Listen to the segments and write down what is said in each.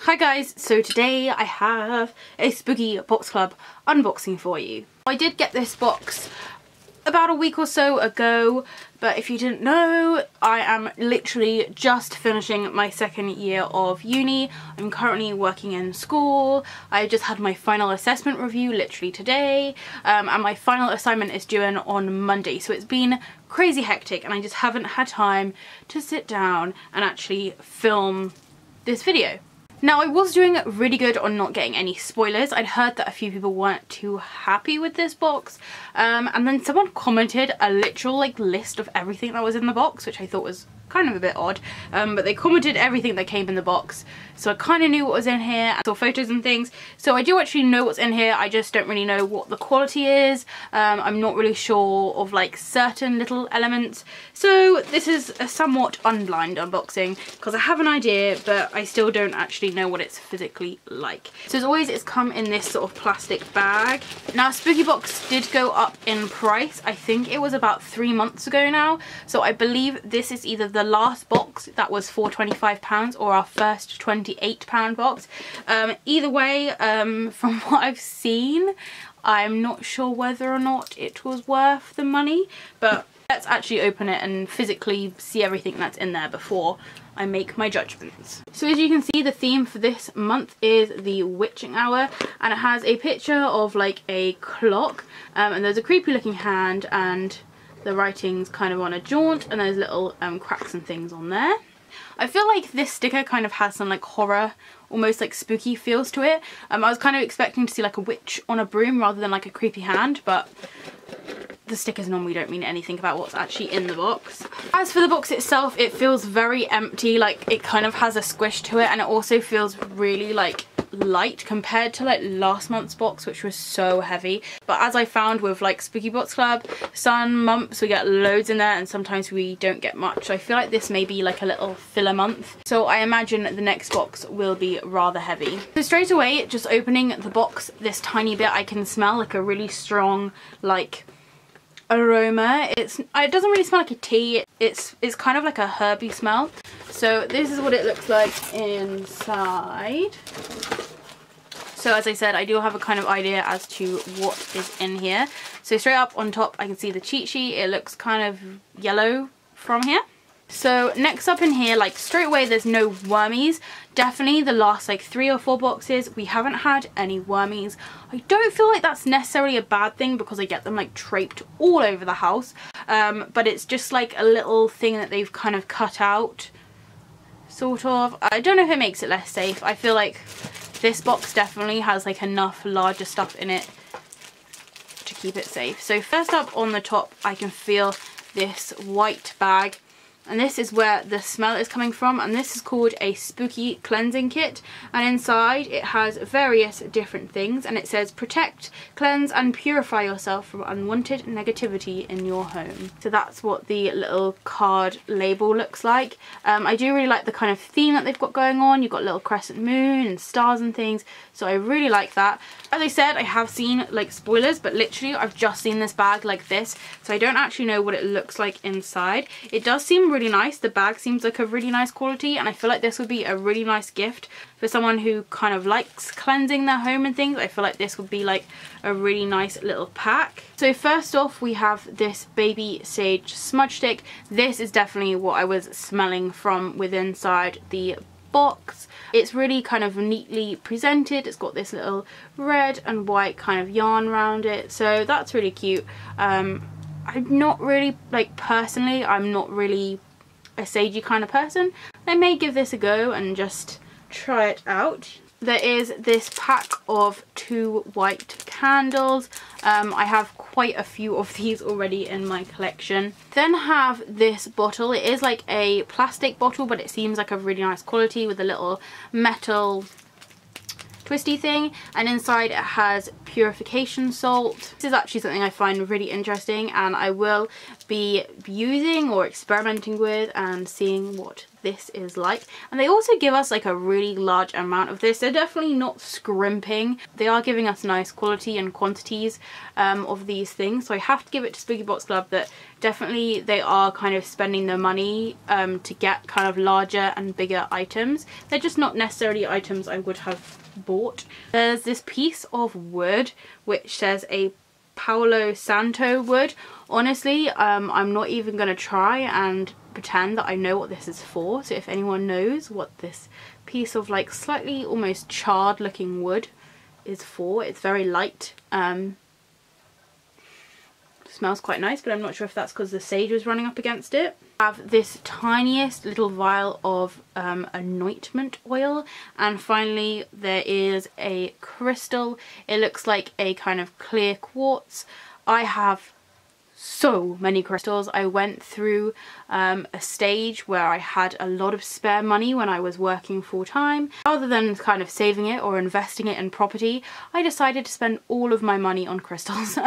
Hi guys, so today I have a Spooky Box Club unboxing for you. I did get this box about a week or so ago, but if you didn't know, I am literally just finishing my second year of uni. I'm currently working in school. I just had my final assessment review literally today, and my final assignment is due in on Monday, so it's been crazy hectic and I just haven't had time to sit down and actually film this video. Now, I was doing really good on not getting any spoilers. I'd heard that a few people weren't too happy with this box, and then someone commented a literal list of everything that was in the box, which I thought was kind of a bit odd, but they commented everything that came in the box, so I kind of knew what was in here. I saw photos and things, so I do actually know what's in here. I just don't really know what the quality is. I'm not really sure of certain little elements, so this is a somewhat unblind unboxing because I have an idea, but I still don't actually know what it's physically like. So as always, it's come in this sort of plastic bag. Now, Spooky Box did go up in price. I think it was about 3 months ago now, so I believe this is either the last box that was for £25 or our first £28 box. Either way, from what I've seen, I'm not sure whether or not it was worth the money, but let's actually open it and physically see everything that's in there before I make my judgments. So as you can see, the theme for this month is the witching hour, and it has a picture of a clock, and there's a creepy looking hand, and the writing's kind of on a jaunt, and there's little cracks and things on there. I feel like this sticker kind of has some horror, almost spooky feels to it. I was kind of expecting to see a witch on a broom rather than a creepy hand, but the stickers normally don't mean anything about what's actually in the box. As for the box itself, it feels very empty. It kind of has a squish to it, and it also feels really light compared to last month's box, which was so heavy. But as I found with Spooky Box Club, some months we get loads in there and sometimes we don't get much. So I feel like this may be a little filler month, so I imagine the next box will be rather heavy. So straight away, just opening the box this tiny bit, I can smell a really strong aroma. It doesn't really smell like a tea. It's kind of a herby smell. So this is what it looks like inside. So as I said, I do have a kind of idea as to what is in here. So straight up on top, I can see the cheat sheet. It looks kind of yellow from here. So next up in here, straight away, there's no wormies. Definitely the last 3 or 4 boxes, we haven't had any wormies. I don't feel like that's necessarily a bad thing because I get them draped all over the house. But it's just a little thing that they've kind of cut out, sort of. I don't know if it makes it less safe. I feel like this box definitely has enough larger stuff in it to keep it safe. So first up on the top, I can feel this white bag, and this is where the smell is coming from, and this is called a spooky cleansing kit, and inside it has various different things, and it says protect, cleanse and purify yourself from unwanted negativity in your home. So that's what the little card label looks like. I do really like the kind of theme that they've got going on. You've got little crescent moon and stars and things, so I really like that. As I said, I have seen spoilers, but literally I've just seen this bag like this, so I don't actually know what it looks like inside. It does seem really nice. The bag seems like a really nice quality, and I feel like this would be a really nice gift for someone who kind of likes cleansing their home and things. I feel like this would be a really nice little pack. So first off, we have this baby sage smudge stick. This is definitely what I was smelling from within inside the box. It's really kind of neatly presented. It's got this little red and white kind of yarn around it, so that's really cute. I'm not really personally, I'm not really a sagey kind of person. I may give this a go and just try it out. There is this pack of 2 white candles. I have quite a few of these already in my collection. Then have this bottle. It is a plastic bottle, but it seems a really nice quality with a little metal twisty thing, and inside it has purification salt. This is actually something I find really interesting, and I will be using or experimenting with and seeing what this is like. And they also give us like a really large amount of this. They're definitely not scrimping. They are giving us nice quality and quantities of these things, so I have to give it to Spooky Box Club that definitely they are kind of spending their money to get kind of larger and bigger items. They're just not necessarily items I would have bought. There's this piece of wood which says a Palo Santo wood. Honestly, I'm not even going to try and pretend that I know what this is for, so if anyone knows what this piece of like slightly almost charred looking wood is for, it's very light. Smells quite nice, but I'm not sure if that's because the sage was running up against it. I have this tiniest little vial of anointment oil, and finally there is a crystal. It looks like a kind of clear quartz. I have so many crystals. I went through a stage where I had a lot of spare money when I was working full time. Rather than kind of saving it or investing it in property, I decided to spend all of my money on crystals.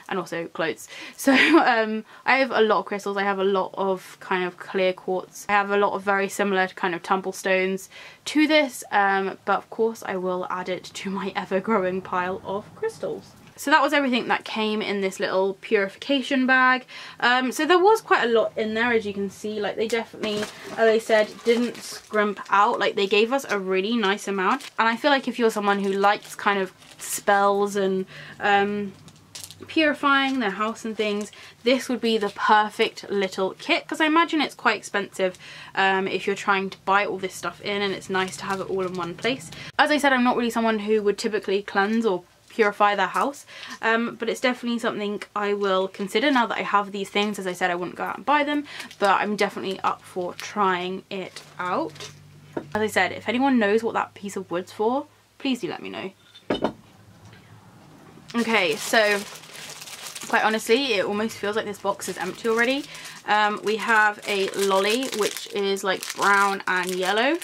And also clothes. So I have a lot of crystals. I have a lot of kind of clear quartz. I have a lot of very similar kind of tumble stones to this, but of course I will add it to my ever-growing pile of crystals. So that was everything that came in this little purification bag. So there was quite a lot in there, as you can see. Like, they definitely, as I said, didn't scrimp out. Like, they gave us a really nice amount. And I feel like if you're someone who likes kind of spells and purifying their house and things, this would be the perfect little kit, because I imagine it's quite expensive if you're trying to buy all this stuff in, and it's nice to have it all in one place. As I said, I'm not really someone who would typically cleanse or purify their house, but it's definitely something I will consider now that I have these things. As I said, I wouldn't go out and buy them, but I'm definitely up for trying it out. As I said, if anyone knows what that piece of wood's for, please do let me know. Okay, so quite honestly, it almost feels like this box is empty already. We have a lolly, which is like brown and yellow.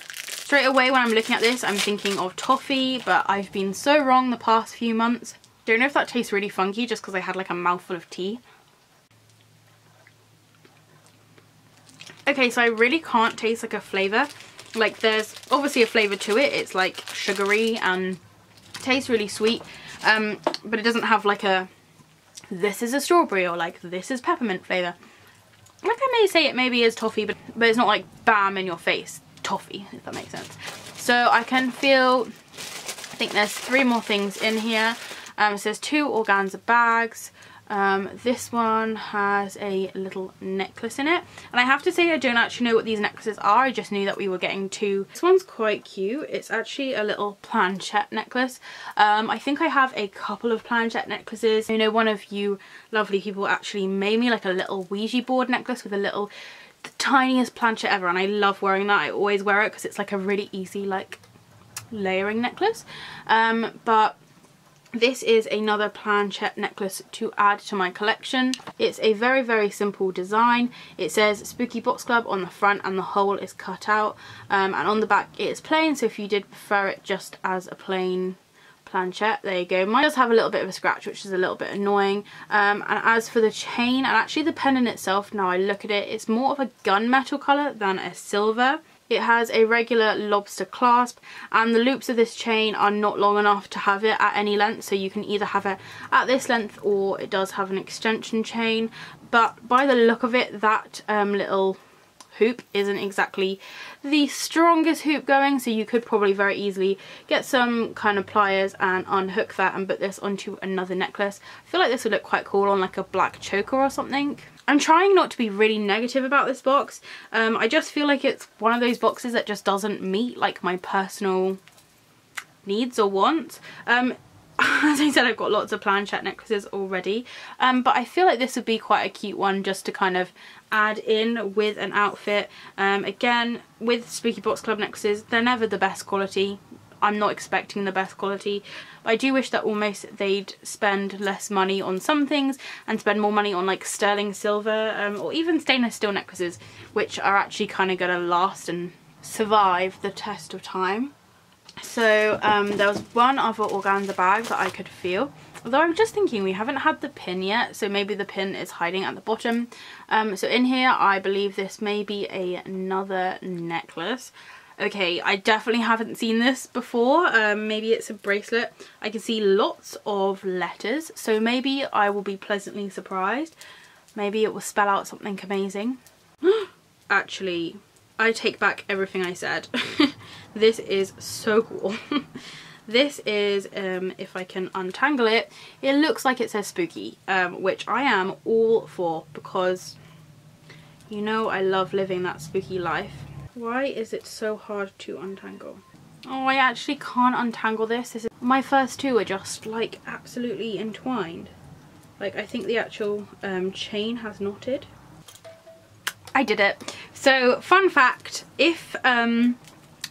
Straight away when I'm looking at this, I'm thinking of toffee, but I've been so wrong the past few months. Don't know if that tastes really funky just because I had like a mouthful of tea. Okay, so I really can't taste like a flavour. Like, there's obviously a flavour to it. It's like sugary and tastes really sweet, but it doesn't have like a this is a strawberry or like this is peppermint flavour. Like, I may say it maybe is toffee, but it's not like bam in your face toffee, if that makes sense. So I can feel, I think there's 3 more things in here. It says 2 organza bags. This one has a little necklace in it, and I have to say I don't actually know what these necklaces are. I just knew that we were getting 2. This one's quite cute. It's actually a little planchette necklace. I think I have a couple of planchette necklaces. You know, one of you lovely people actually made me like a little Ouija board necklace with the tiniest planchette ever, and I love wearing that. I always wear it because it's like a really easy like layering necklace. But this is another planchette necklace to add to my collection. It's a very, very simple design. It says Spooky Box Club on the front and the hole is cut out, and on the back it is plain, so if you did prefer it just as a plain planchette, there you go. Mine does have a little bit of a scratch, which is a little bit annoying. And as for the chain and actually the pendant itself, now I look at it, it's more of a gunmetal colour than a silver. It has a regular lobster clasp, and the loops of this chain are not long enough to have it at any length, so you can either have it at this length or it does have an extension chain. But by the look of it, that little hoop isn't exactly the strongest hoop going, so you could probably very easily get some kind of pliers and unhook that and put this onto another necklace. I feel like this would look quite cool on like a black choker or something. I'm trying not to be really negative about this box. I just feel like it's one of those boxes that just doesn't meet like my personal needs or wants. As I said, I've got lots of planchette necklaces already, but I feel like this would be quite a cute one just to kind of add in with an outfit. Again, with Spooky Box Club necklaces, they're never the best quality. I'm not expecting the best quality, but I do wish that almost they'd spend less money on some things and spend more money on like sterling silver or even stainless steel necklaces, which are actually kind of going to last and survive the test of time. So there was one other organza bag that I could feel. Although I'm just thinking we haven't had the pin yet, so maybe the pin is hiding at the bottom. So in here I believe this may be another necklace. Okay, I definitely haven't seen this before. Maybe it's a bracelet. I can see lots of letters, so maybe I will be pleasantly surprised. Maybe it will spell out something amazing. Actually, I take back everything I said. This is so cool. This is, if I can untangle it, it looks like it says spooky, which I am all for because, you know, I love living that spooky life. Why is it so hard to untangle? Oh, I actually can't untangle this. My first two are just like absolutely entwined. Like, I think the actual chain has knotted. I did it. So, fun fact, if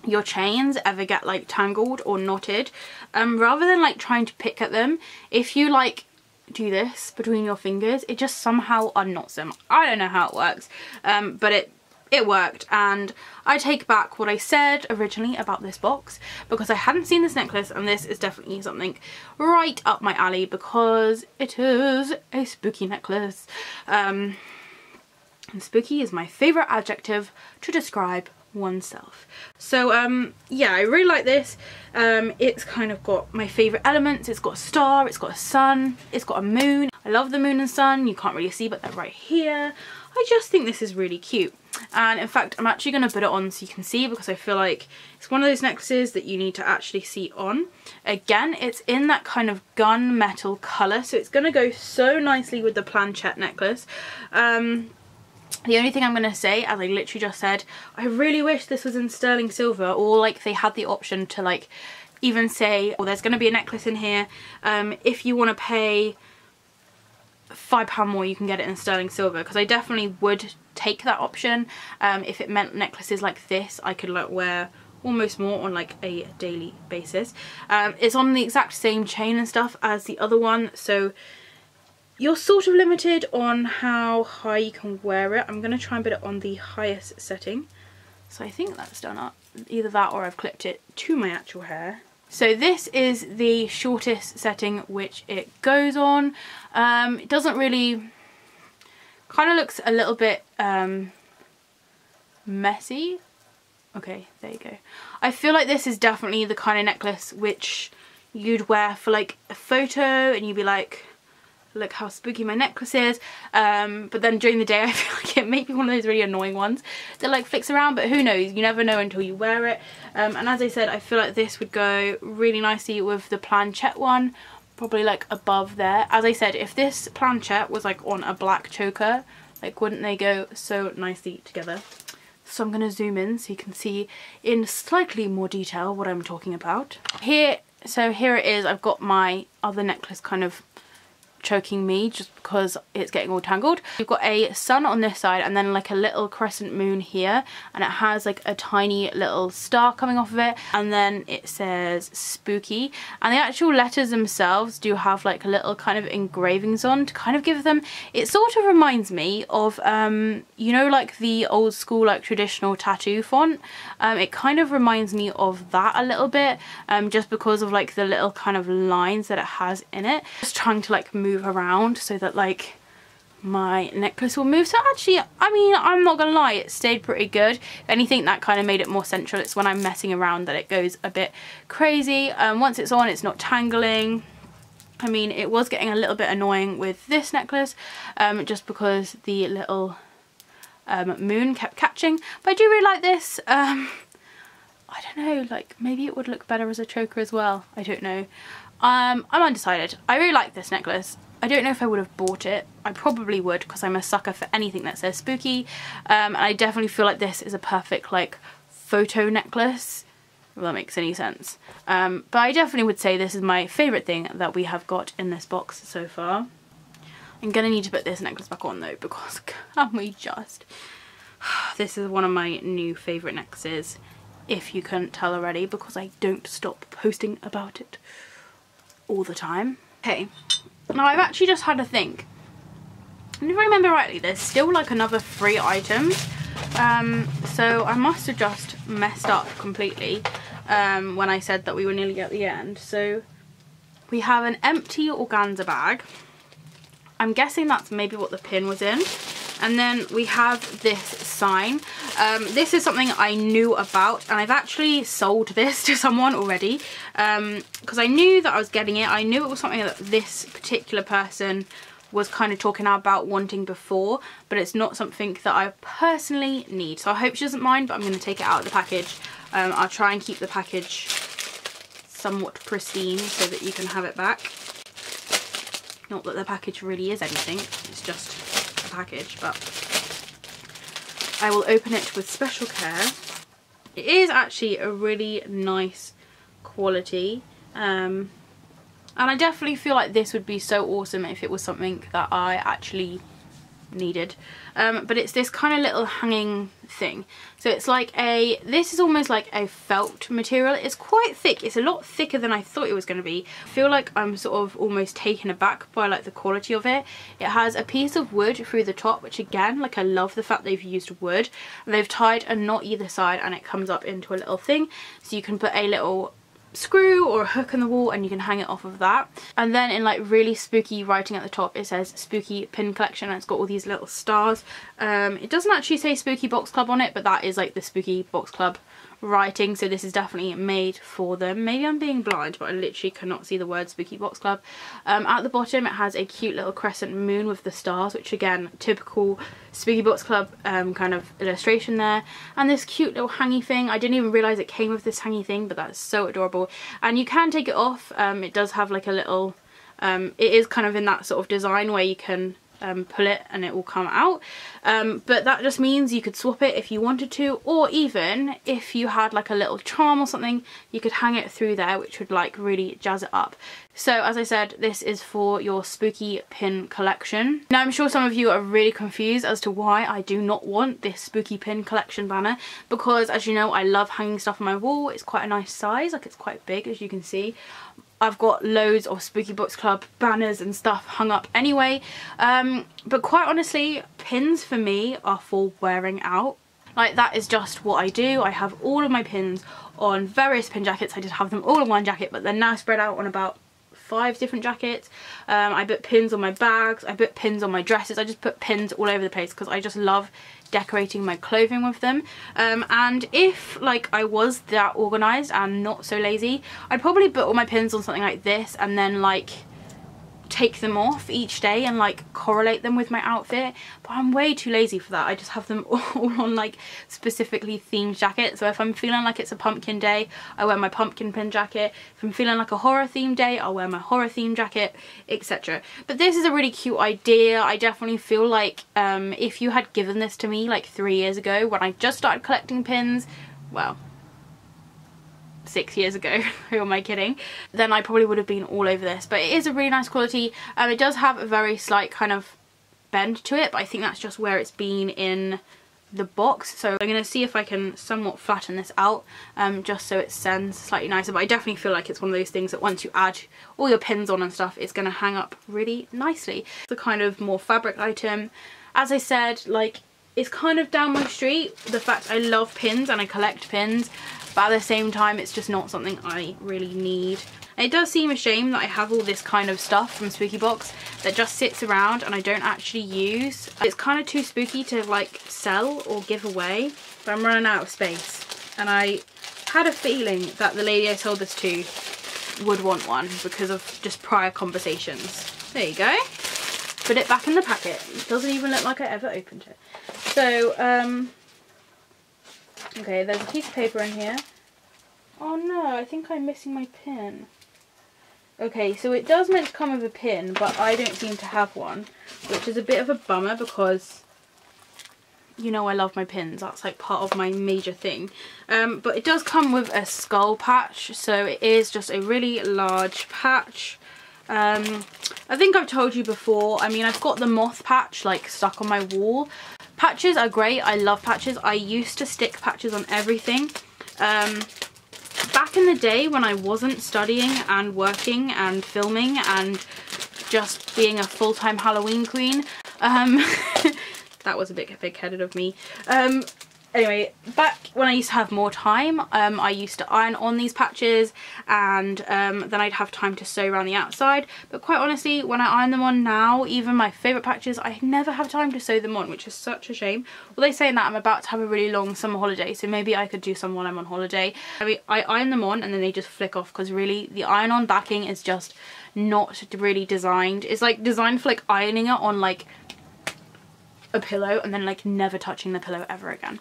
your chains ever get like tangled or knotted, rather than like trying to pick at them, if you like do this between your fingers, it just somehow unknots them. I don't know how it works, but it worked, and I take back what I said originally about this box because I hadn't seen this necklace, and this is definitely something right up my alley because it is a spooky necklace. And spooky is my favourite adjective to describe oneself. So yeah, I really like this. It's kind of got my favourite elements. It's got a star, it's got a sun, it's got a moon. I love the moon and sun. You can't really see, but they're right here. I just think this is really cute. And in fact, I'm actually going to put it on so you can see, because I feel like it's one of those necklaces that you need to actually see on. Again, it's in that kind of gunmetal colour, so it's going to go so nicely with the planchette necklace. The only thing I'm going to say, as I literally just said, I really wish this was in sterling silver, or like they had the option to like even say, oh, there's going to be a necklace in here. If you want to pay £5 more, you can get it in sterling silver, because I definitely would take that option. If it meant necklaces like this I could like wear almost more on like a daily basis. It's on the exact same chain and stuff as the other one, so you're sort of limited on how high you can wear it. I'm going to try and put it on the highest setting. So I think that's done up. Either that or I've clipped it to my actual hair. So this is the shortest setting which it goes on. It doesn't really... kind of looks a little bit messy. Okay, there you go. I feel like this is definitely the kind of necklace which you'd wear for like a photo and you'd be like, look how spooky my necklace is, but then during the day I feel like it may be one of those really annoying ones that like flicks around, but who knows, you never know until you wear it. And as I said, I feel like this would go really nicely with the planchette one, probably like above there. As I said, if this planchette was like on a black choker, like wouldn't they go so nicely together? So I'm going to zoom in so you can see in slightly more detail what I'm talking about. So here it is. I've got my other necklace kind of choking me just because it's getting all tangled. You've got a sun on this side and then like a little crescent moon here, and it has like a tiny little star coming off of it, and then it says spooky, and the actual letters themselves do have like a little kind of engravings on to kind of give them, it sort of reminds me of you know, like the old school like traditional tattoo font. It kind of reminds me of that a little bit, just because of like the little kind of lines that it has in it. Just trying to like move around so that like my necklace will move. So actually, I mean, I'm not gonna lie, it stayed pretty good. If anything, that kind of made it more central. It's when I'm messing around that it goes a bit crazy. Once it's on, it's not tangling. I mean, it was getting a little bit annoying with this necklace, just because the little moon kept catching, but I do really like this. I don't know, like maybe it would look better as a choker as well. I don't know. I'm undecided. I really like this necklace. I don't know if I would have bought it. I probably would, because I'm a sucker for anything that says spooky. And I definitely feel like this is a perfect like photo necklace, if that makes any sense. But I definitely would say this is my favourite thing that we have got in this box so far. I'm gonna need to put this necklace back on though, because can we just... This is one of my new favourite necklaces, if you couldn't tell already, because I don't stop posting about it all the time. Okay, now I've actually just had a think, and if I remember rightly, there's still like another 3 items, so I must have just messed up completely. when I said that we were nearly at the end. So we have an empty organza bag. I'm guessing that's maybe what the pin was in. And then we have this sign. This is something I knew about, and I've actually sold this to someone already because I knew that I was getting it. I knew it was something that this particular person was kind of talking about wanting before, but it's not something that I personally need. So I hope she doesn't mind, but I'm going to take it out of the package. I'll try and keep the package somewhat pristine so that you can have it back. Not that the package really is anything, it's just a package, but I will open it with special care. It is actually a really nice quality, and I definitely feel like this would be so awesome if it was something that I actually needed. But it's this kind of little hanging thing. So it's like this is almost like a felt material. It's quite thick. It's a lot thicker than I thought it was going to be. I feel like I'm sort of almost taken aback by like the quality of it. It has a piece of wood through the top, which again, like I love the fact they've used wood. And they've tied a knot either side and it comes up into a little thing. So you can put a little screw or a hook in the wall and you can hang it off of that. And then in like really spooky writing at the top it says spooky pin collection, and it's got all these little stars. It doesn't actually say spooky box club on it, but that is like the spooky box club writing, so this is definitely made for them. Maybe I'm being blind, but I literally cannot see the word spooky box club. At the bottom it has a cute little crescent moon with the stars, which again, typical spooky box club kind of illustration there. And this cute little hangy thing, I didn't even realise it came with this hangy thing, but that's so adorable. And you can take it off. It does have like a little it is kind of in that sort of design where you can pull it and it will come out, but that just means you could swap it if you wanted to, or even if you had like a little charm or something, you could hang it through there, which would like really jazz it up. So as I said, this is for your spooky pin collection. Now I'm sure some of you are really confused as to why I do not want this spooky pin collection banner, because as you know, I love hanging stuff on my wall. It's quite a nice size, like it's quite big, as you can see. I've got loads of Spooky Box Club banners and stuff hung up anyway, but quite honestly, pins for me are for wearing out. Like, that is just what I do. I have all of my pins on various pin jackets. I did have them all in one jacket, but they're now spread out on about 5 different jackets. I put pins on my bags, I put pins on my dresses, I just put pins all over the place because I just love decorating my clothing with them. And if like I was that organised and not so lazy, I'd probably put all my pins on something like this and then like take them off each day and like correlate them with my outfit, but I'm way too lazy for that. I just have them all on like specifically themed jackets. So if I'm feeling like it's a pumpkin day, I wear my pumpkin pin jacket. If I'm feeling like a horror themed day, I'll wear my horror themed jacket, etc. But this is a really cute idea. I definitely feel like if you had given this to me like 3 years ago when I just started collecting pins, well, 6 years ago, who am I kidding, then I probably would have been all over this. But it is a really nice quality. It does have a very slight kind of bend to it, but I think that's just where it's been in the box. So I'm going to see if I can somewhat flatten this out, just so it sends slightly nicer. But I definitely feel like it's one of those things that once you add all your pins on and stuff, it's going to hang up really nicely. It's a kind of more fabric item. As I said, like, it's kind of down my street, the fact I love pins and I collect pins, but at the same time it's just not something I really need. And it does seem a shame that I have all this kind of stuff from Spooky Box that just sits around and I don't actually use. It's kind of too spooky to like sell or give away, but I'm running out of space. And I had a feeling that the lady I sold this to would want one because of just prior conversations. There you go. Put it back in the packet. It doesn't even look like I ever opened it. So, okay, there's a piece of paper in here. Oh no, I think I'm missing my pin. Okay, so it does meant to come with a pin, but I don't seem to have one, which is a bit of a bummer because, you know, I love my pins. That's like part of my major thing. But it does come with a skull patch, so it is just a really large patch. I think I've told you before, I mean, I've got the moth patch like stuck on my wall. Patches are great. I love patches. I used to stick patches on everything. Back in the day when I wasn't studying and working and filming and just being a full-time Halloween queen, that was a bit big-headed of me. Anyway, back when I used to have more time, I used to iron on these patches, and then I'd have time to sew around the outside. But quite honestly, when I iron them on now, even my favourite patches, I never have time to sew them on, which is such a shame. Although saying that, I'm about to have a really long summer holiday, so maybe I could do some while I'm on holiday. I mean, I iron them on and then they just flick off, because really the iron-on backing is just not really designed. It's like designed for like ironing it on like a pillow and then like never touching the pillow ever again.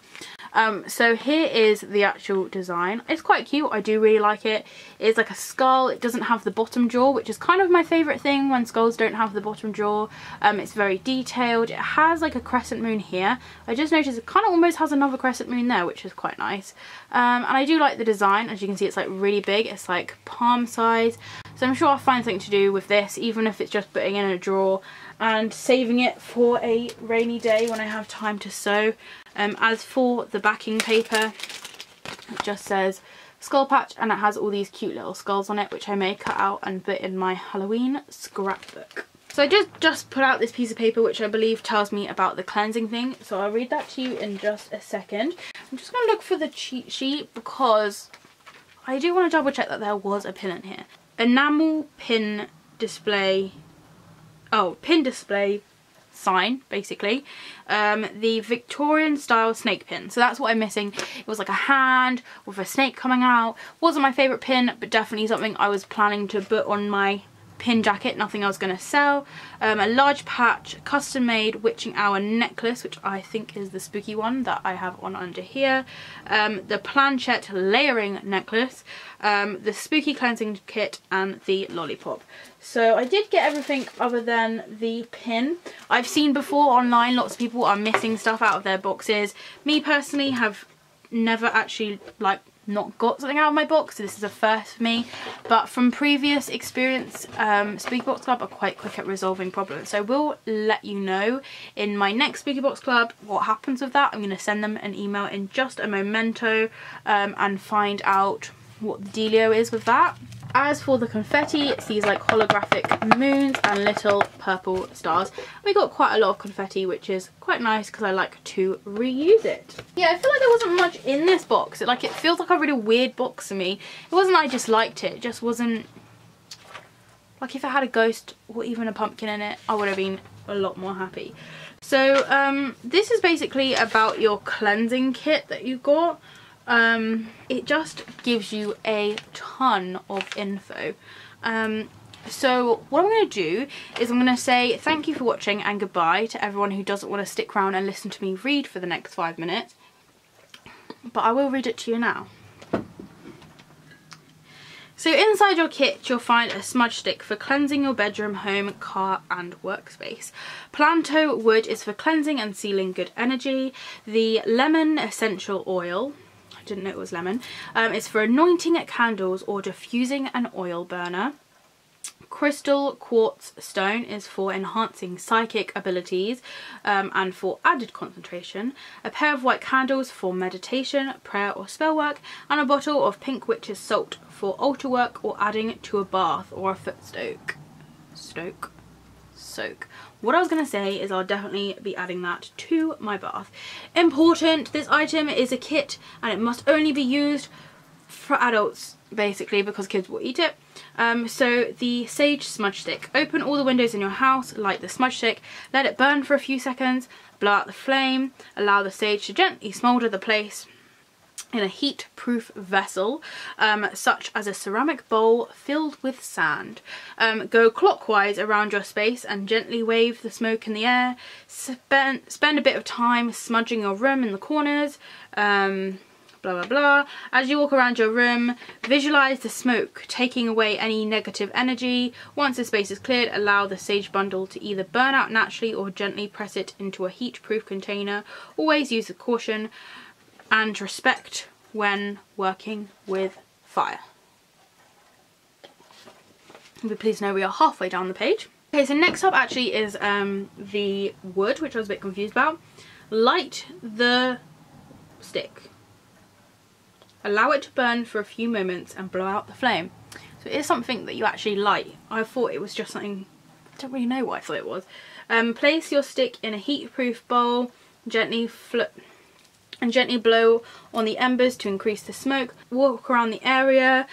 So here is the actual design. It's quite cute. I do really like it. It's like a skull. It doesn't have the bottom jaw, which is kind of my favourite thing when skulls don't have the bottom jaw. It's very detailed. It has like a crescent moon here. I just noticed it kind of almost has another crescent moon there, which is quite nice. And I do like the design. As you can see, it's like really big. It's like palm size. So I'm sure I'll find something to do with this, even if it's just putting it in a drawer and saving it for a rainy day when I have time to sew. As for the backing paper, it just says skull patch, and it has all these cute little skulls on it, which I may cut out and put in my Halloween scrapbook. So I just put out this piece of paper, which I believe tells me about the cleansing thing, so I'll read that to you in just a second. I'm just going to look for the cheat sheet because I do want to double check that there was a pin in here. Enamel pin display, pin display sign, basically. The Victorian style snake pin. So that's what I'm missing. It was like a hand with a snake coming out. Wasn't my favourite pin, but definitely something I was planning to put on my pin jacket, nothing I was going to sell. A large patch custom made witching hour necklace, which I think is the spooky one that I have on under here. The planchette layering necklace, the spooky cleansing kit, and the lollipop. So I did get everything other than the pin. I've seen before online lots of people are missing stuff out of their boxes. Me personally have never actually like not got something out of my box, so this is a first for me. But from previous experience, Spooky Box Club are quite quick at resolving problems, so we'll let you know in my next Spooky Box Club what happens with that. I'm going to send them an email in just a momento and find out what the dealio is with that. As for the confetti, it's these like holographic moons and little purple stars. We got quite a lot of confetti, which is quite nice because I like to reuse it. Yeah, I feel like there wasn't much in this box. It feels like a really weird box to me. It wasn't that I disliked it, it just wasn't... Like if it had a ghost or even a pumpkin in it, I would have been a lot more happy. So this is basically about your cleansing kit that you got. It just gives you a ton of info. So what I'm going to do is I'm going to say thank you for watching and goodbye to everyone who doesn't want to stick around and listen to me read for the next 5 minutes. But I will read it to you now. So inside your kit you'll find a smudge stick for cleansing your bedroom, home, car and workspace. Planto wood is for cleansing and sealing good energy. The lemon essential oil, didn't know it was lemon, it's for anointing candles or diffusing an oil burner. Crystal quartz stone is for enhancing psychic abilities and for added concentration. A pair of white candles for meditation, prayer or spell work, and a bottle of pink witch's salt for altar work or adding to a bath or a foot soak. What I was going to say is I'll definitely be adding that to my bath. Important, this item is a kit and it must only be used for adults, basically, because kids will eat it. So the sage smudge stick. Open all the windows in your house, light the smudge stick, let it burn for a few seconds, blow out the flame, allow the sage to gently smoulder the place in a heat-proof vessel, such as a ceramic bowl filled with sand. Go clockwise around your space and gently wave the smoke in the air. Spend a bit of time smudging your room in the corners. Blah blah blah. As you walk around your room, visualize the smoke taking away any negative energy. Once the space is cleared, allow the sage bundle to either burn out naturally or gently press it into a heat-proof container. Always use with caution and respect when working with fire. But please know we are halfway down the page. Okay, so next up actually is the wood, which I was a bit confused about. Light the stick. Allow it to burn for a few moments and blow out the flame. So it is something that you actually light. I thought it was just something, I don't really know what I thought it was. Place your stick in a heat-proof bowl, gently and gently blow on the embers to increase the smoke. Walk around the area,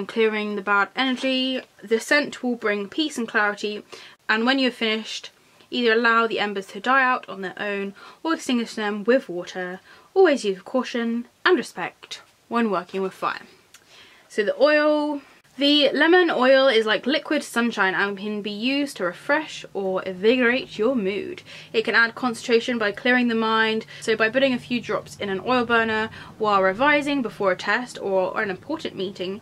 clearing the bad energy. The scent will bring peace and clarity, and when you're finished, either allow the embers to die out on their own or extinguish them with water. Always use caution and respect when working with fire. So the oil. The lemon oil is like liquid sunshine and can be used to refresh or invigorate your mood. It can add concentration by clearing the mind. So by putting a few drops in an oil burner while revising before a test or an important meeting.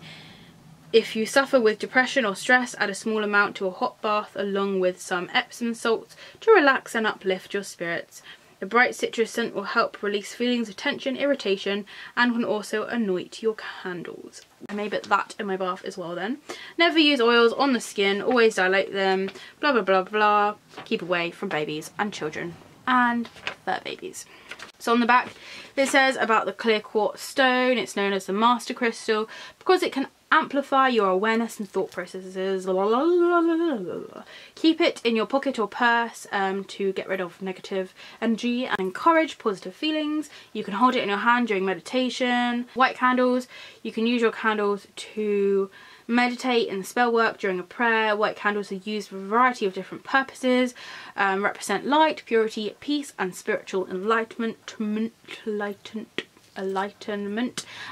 If you suffer with depression or stress, add a small amount to a hot bath along with some Epsom salts to relax and uplift your spirits. The bright citrus scent will help release feelings of tension, irritation, and can also anoint your candles. I may put that in my bath as well then. Never use oils on the skin, always dilate them, blah blah blah blah. Keep away from babies and children and fur babies. So on the back it says about the clear quartz stone. It's known as the master crystal because it can amplify your awareness and thought processes. Keep it in your pocket or purse to get rid of negative energy and encourage positive feelings. You can hold it in your hand during meditation. White candles, you can use your candles to meditate and spell work during a prayer. White candles are used for a variety of different purposes, represent light, purity, peace and spiritual enlightenment,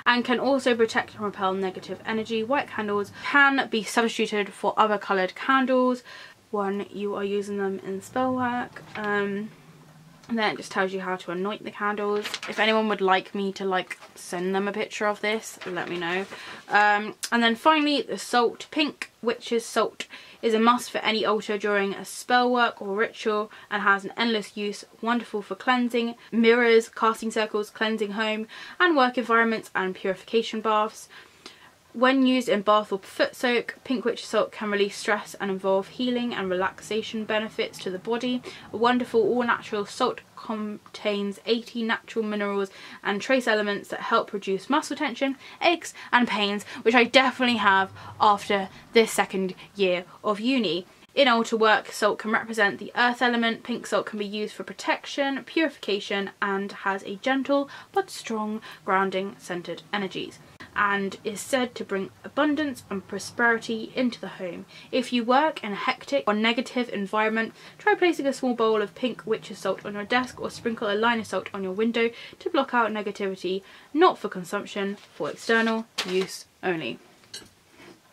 and can also protect and repel negative energy. White candles can be substituted for other coloured candles when you are using them in spell work. And then it just tells you how to anoint the candles. If anyone would like me to like send them a picture of this, let me know. And then finally the salt. Pink witch's salt is a must for any altar during a spell work or ritual and has an endless use. Wonderful for cleansing, mirrors, casting circles, cleansing home and work environments and purification baths. When used in bath or foot soak, pink witch salt can release stress and involve healing and relaxation benefits to the body. A wonderful all-natural salt contains 80 natural minerals and trace elements that help reduce muscle tension, aches and pains, which I definitely have after this second year of uni. In altar work, salt can represent the earth element. Pink salt can be used for protection, purification and has a gentle but strong grounding centered energies, and is said to bring abundance and prosperity into the home. If you work in a hectic or negative environment, try placing a small bowl of pink witch's salt on your desk or sprinkle a line of salt on your window to block out negativity, not for consumption, for external use only.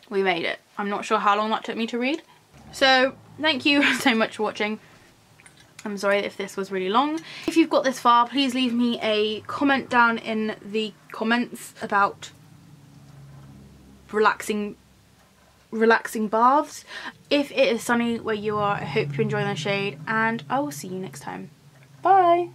We made it. I'm not sure how long that took me to read. So thank you so much for watching. I'm sorry if this was really long. If you've got this far, please leave me a comment down in the comments about relaxing baths. If it is sunny where you are, I hope you enjoy the shade and I will see you next time. Bye!